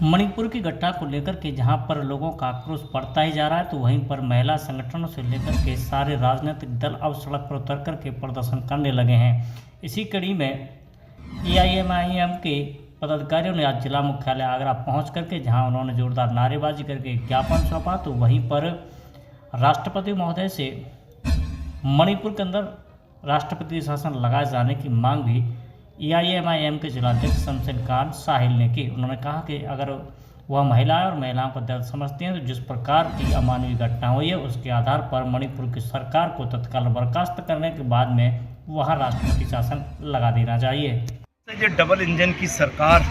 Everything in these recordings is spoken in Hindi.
मणिपुर की घटना को लेकर के जहां पर लोगों का आक्रोश बढ़ता ही जा रहा है, तो वहीं पर महिला संगठनों से लेकर के सारे राजनीतिक दल अब सड़क पर उतर कर के प्रदर्शन करने लगे हैं। इसी कड़ी में AIMIM के पदाधिकारियों ने आज जिला मुख्यालय आगरा पहुंच करके जहां उन्होंने जोरदार नारेबाजी करके ज्ञापन सौंपा, तो वहीं पर राष्ट्रपति महोदय से मणिपुर के अंदर राष्ट्रपति शासन लगाए जाने की मांग भी AIMIM के जिलाध्यक्ष शमशेरकांत साहिल ने की। उन्होंने कहा कि अगर वह महिलाएं और महिलाओं का दर्द समझते हैं तो जिस प्रकार की अमानवीय घटना हुई है उसके आधार पर मणिपुर की सरकार को तत्काल बर्खास्त करने के बाद में वहाँ राष्ट्रपति शासन लगा देना चाहिए। ये डबल इंजन की सरकार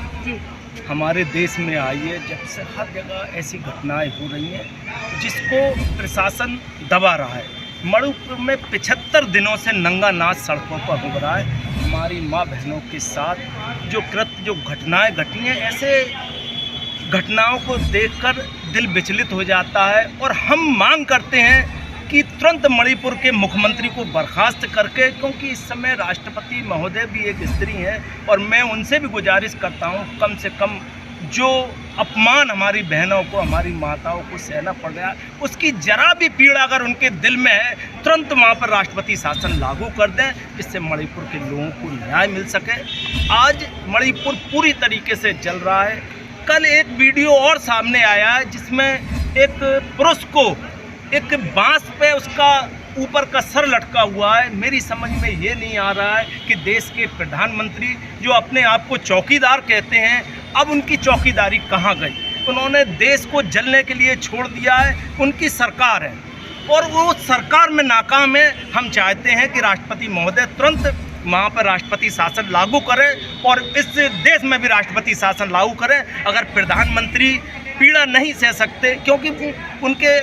हमारे देश में आई है, जब से हर जगह ऐसी घटनाएं हो रही हैं जिसको प्रशासन दबा रहा है। मणिपुर में 75 दिनों से नंगा नाच सड़कों पर हो रहा है। हमारी माँ बहनों के साथ जो घटनाएं घटी हैं, ऐसे घटनाओं को देखकर दिल विचलित हो जाता है और हम मांग करते हैं कि तुरंत मणिपुर के मुख्यमंत्री को बर्खास्त करके, क्योंकि इस समय राष्ट्रपति महोदय भी एक स्त्री हैं और मैं उनसे भी गुजारिश करता हूं कम से कम जो अपमान हमारी बहनों को, हमारी माताओं को सहना पड़ रहा है, उसकी जरा भी पीड़ा अगर उनके दिल में है तुरंत वहाँ पर राष्ट्रपति शासन लागू कर दें, जिससे मणिपुर के लोगों को न्याय मिल सके। आज मणिपुर पूरी तरीके से जल रहा है। कल एक वीडियो और सामने आया है जिसमें एक पुरुष को एक बांस पे उसका ऊपर का सर लटका हुआ है। मेरी समझ में ये नहीं आ रहा है कि देश के प्रधानमंत्री जो अपने आप को चौकीदार कहते हैं, अब उनकी चौकीदारी कहाँ गई? उन्होंने देश को जलने के लिए छोड़ दिया है। उनकी सरकार है और वो सरकार में नाकाम है। हम चाहते हैं कि राष्ट्रपति महोदय तुरंत वहाँ पर राष्ट्रपति शासन लागू करें और इस देश में भी राष्ट्रपति शासन लागू करें। अगर प्रधानमंत्री पीड़ा नहीं सह सकते, क्योंकि उनके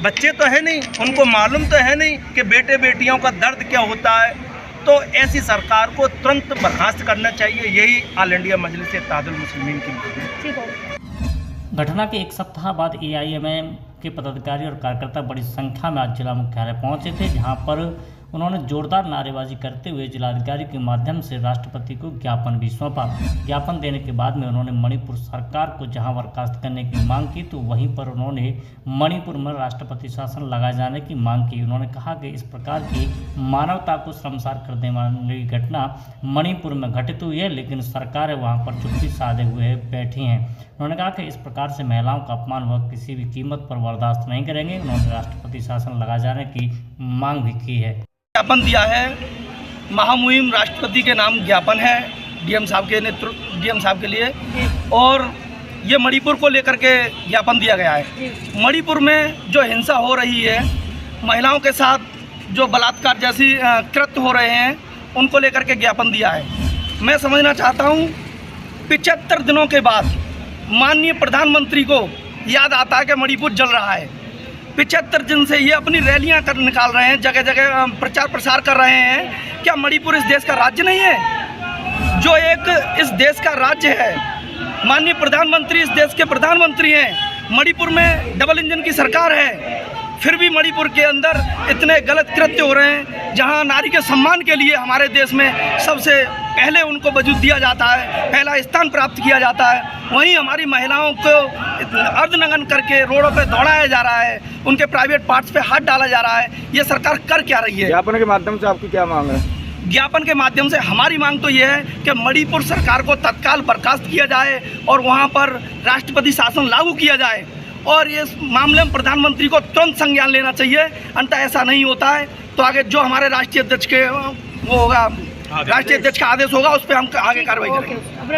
बच्चे तो है नहीं, उनको मालूम तो है नहीं कि बेटे बेटियों का दर्द क्या होता है, तो ऐसी सरकार को तुरंत बर्खास्त करना चाहिए। यही ऑल इंडिया मजलिस इत्तेहादुल मुस्लिमीन की मांग है। घटना के एक सप्ताह बाद AIMIM के पदाधिकारी और कार्यकर्ता बड़ी संख्या में आज जिला मुख्यालय पहुंचे थे, जहां पर उन्होंने जोरदार नारेबाजी करते हुए जिलाधिकारी के माध्यम से राष्ट्रपति को ज्ञापन भी सौंपा। ज्ञापन देने के बाद में उन्होंने मणिपुर सरकार को जहां बर्खास्त करने की मांग की, तो वहीं पर उन्होंने मणिपुर में राष्ट्रपति शासन लगाए जाने की मांग की। उन्होंने कहा कि इस प्रकार की मानवता को शर्मसार कर देने वाली घटना मणिपुर में घटित हुई है, लेकिन सरकारें वहाँ पर चुप्पी साधे हुए बैठी हैं। उन्होंने कहा कि इस प्रकार से महिलाओं का अपमान वह किसी भी कीमत पर बर्दाश्त नहीं करेंगे। उन्होंने राष्ट्रपति शासन लगाए जाने की मांग भी की है। ज्ञापन दिया है, महामुहिम राष्ट्रपति के नाम ज्ञापन है DM साहब के लिए, और ये मणिपुर को लेकर के ज्ञापन दिया गया है। मणिपुर में जो हिंसा हो रही है, महिलाओं के साथ जो बलात्कार जैसी कृत्य हो रहे हैं, उनको लेकर के ज्ञापन दिया है। मैं समझना चाहता हूँ 75 दिनों के बाद माननीय प्रधानमंत्री को याद आता है कि मणिपुर जल रहा है। 75 दिन से ये अपनी रैलियां निकाल रहे हैं, जगह जगह प्रचार प्रसार कर रहे हैं। क्या मणिपुर इस देश का राज्य नहीं है? जो एक इस देश का राज्य है, माननीय प्रधानमंत्री इस देश के प्रधानमंत्री हैं। मणिपुर में डबल इंजन की सरकार है, फिर भी मणिपुर के अंदर इतने गलत कृत्य हो रहे हैं, जहां नारी के सम्मान के लिए हमारे देश में सबसे पहले उनको वजूद दिया जाता है, पहला स्थान प्राप्त किया जाता है, वहीं हमारी महिलाओं को अर्धनग्न करके रोडों पे दौड़ाया जा रहा है, उनके प्राइवेट पार्ट्स पे हाथ डाला जा रहा है। ये सरकार कर क्या रही है? ज्ञापन के माध्यम से आपकी क्या मांग है? ज्ञापन के माध्यम से हमारी मांग तो ये है कि मणिपुर सरकार को तत्काल बर्खास्त किया जाए और वहाँ पर राष्ट्रपति शासन लागू किया जाए, और इस मामले में प्रधानमंत्री को तुरंत संज्ञान लेना चाहिए। अन्यथा ऐसा नहीं होता है तो आगे जो हमारे राष्ट्रीय अध्यक्ष के वो होगा, राष्ट्रीय अध्यक्ष का आदेश होगा, उस पर हम आगे कार्रवाई करेंगे।